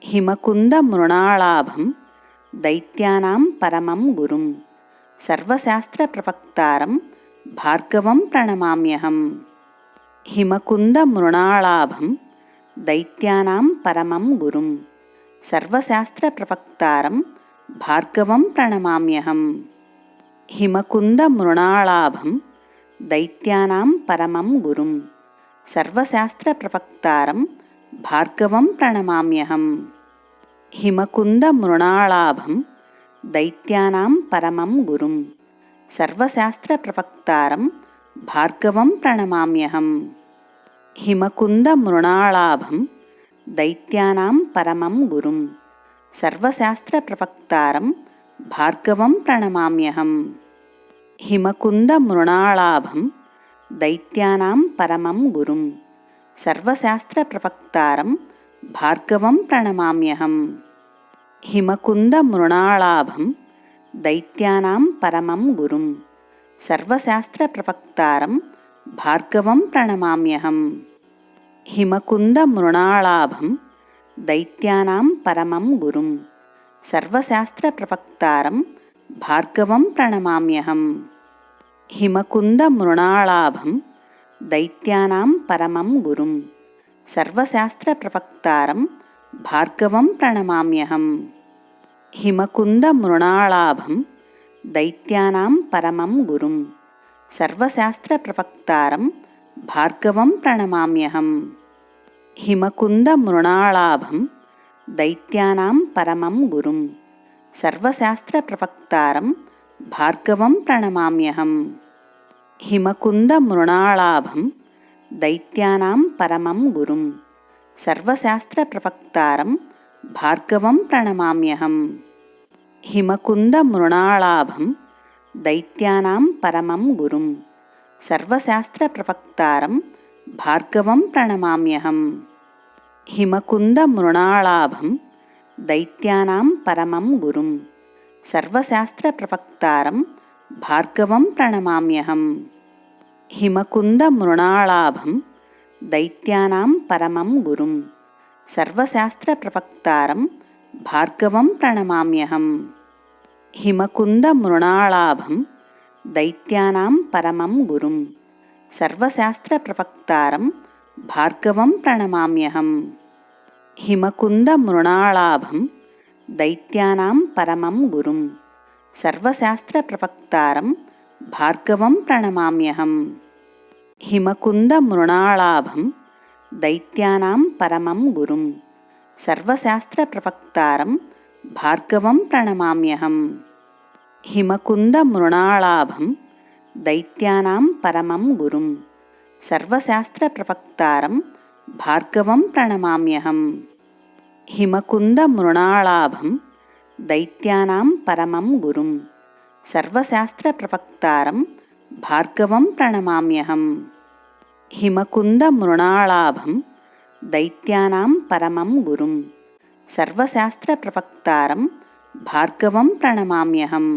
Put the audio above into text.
हिमकुन्दमृणालाभं दैत्यानां परमं गुरुं सर्वशास्त्रप्रपक्तारं भार्गवं प्रणमाम्यहम्। हिमकुन्दमृणालाभं दैत्यानां परमं गुरुं सर्वशास्त्रप्रपक्तारं भार्गवं प्रणमाम्यहम्। हिमकुन्दमृणालाभं दैत्यानां परमं गुरुं सर्वशास्त्रप्रपक्तारं भार्गवं प्रणमाम्यहम्। हिमकुन्दमृणालाभं दैत्यानां परमं गुरुं सर्वशास्त्रप्रपक्तारं भार्गवं प्रणमाम्यहम्। हिमकुन्दमृणालाभं दैत्यानां परमं गुरुं सर्वशास्त्रप्रपक्तारं भार्गवं प्रणमाम्यहम्। हिमकुन्दमृणालाभं दैत्यानां परमं गुरुं सर्वशास्त्रप्रपक्तारं भार्गवं प्रणमाम्यहम्। हिमकुन्दमृणालाभं दैत्यानां परमं गुरुं सर्वशास्त्रप्रपक्तारं भार्गवं प्रणमाम्यहम्। हिमकुन्दमृणालाभं दैत्यानां परमं गुरुं सर्वशास्त्रप्रपक्तारं भार्गवं प्रणमाम्यहम्। हिमकुन्दमृणालाभं दैत्यानां परमं गुरुं सर्वशास्त्रप्रपक्तारं भार्गवं प्रणमाम्यहम्। हिमकुन्दमृणालाभं दैत्यानां परमं गुरुं सर्वशास्त्रप्रपक्तारं भार्गवं प्रणमाम्यहम्। हिमकुन्दमृणालाभं दैत्यानां परमं गुरुं सर्वशास्त्रप्रपक्तारं भार्गवं प्रणमाम्यहम्। हिमकुन्दमृणालाभं दैत्यानां परमं गुरुं सर्वशास्त्रप्रपक्तारं भार्गवं प्रणमाम्यहम्। हिमकुन्दमृणालाभं दैत्यानां परमं गुरुं सर्वशास्त्रप्रपक्तारं भार्गवं प्रणमाम्यहम्। हिमकुन्दमृणालाभं दैत्यानां परमं गुरुं सर्वशास्त्रप्रपक्तारं भार्गवं प्रणमाम्यहम्। हिमकुन्दमृणालाभं दैत्यानां परमं गुरुं सर्वशास्त्रप्रपक्तारं भार्गवं प्रणमाम्यहम्। हिमकुन्दमृणालाभं दैत्यानां परमं गुरुं सर्वशास्त्रप्रपक्तारं भार्गवं प्रणमाम्यहम्। हिमकुन्दमृणालाभं दैत्यानां परमं गुरुं सर्वशास्त्रप्रपक्तारं भार्गवं प्रणमाम्यहम्। हिमकुन्दमृणालाभं दैत्यानां परमं गुरुं सर्वशास्त्रप्रपक्तारं भार्गवं प्रणमाम्यहम्। हिमकुन्दमृणालाभं दैत्यानां परमं गुरुं सर्वशास्त्रप्रपक्तारं भार्गवं प्रणमाम्यहम्। हिमकुन्दमृणालाभं दैत्यानां परमं गुरुं सर्वशास्त्रप्रपक्तारं भार्गवं प्रणमाम्यहम्। हिमकुन्दमृणालाभं दैत्यानां परमं गुरुं सर्वशास्त्रप्रपक्तारं भार्गवं प्रणमाम्यहम्।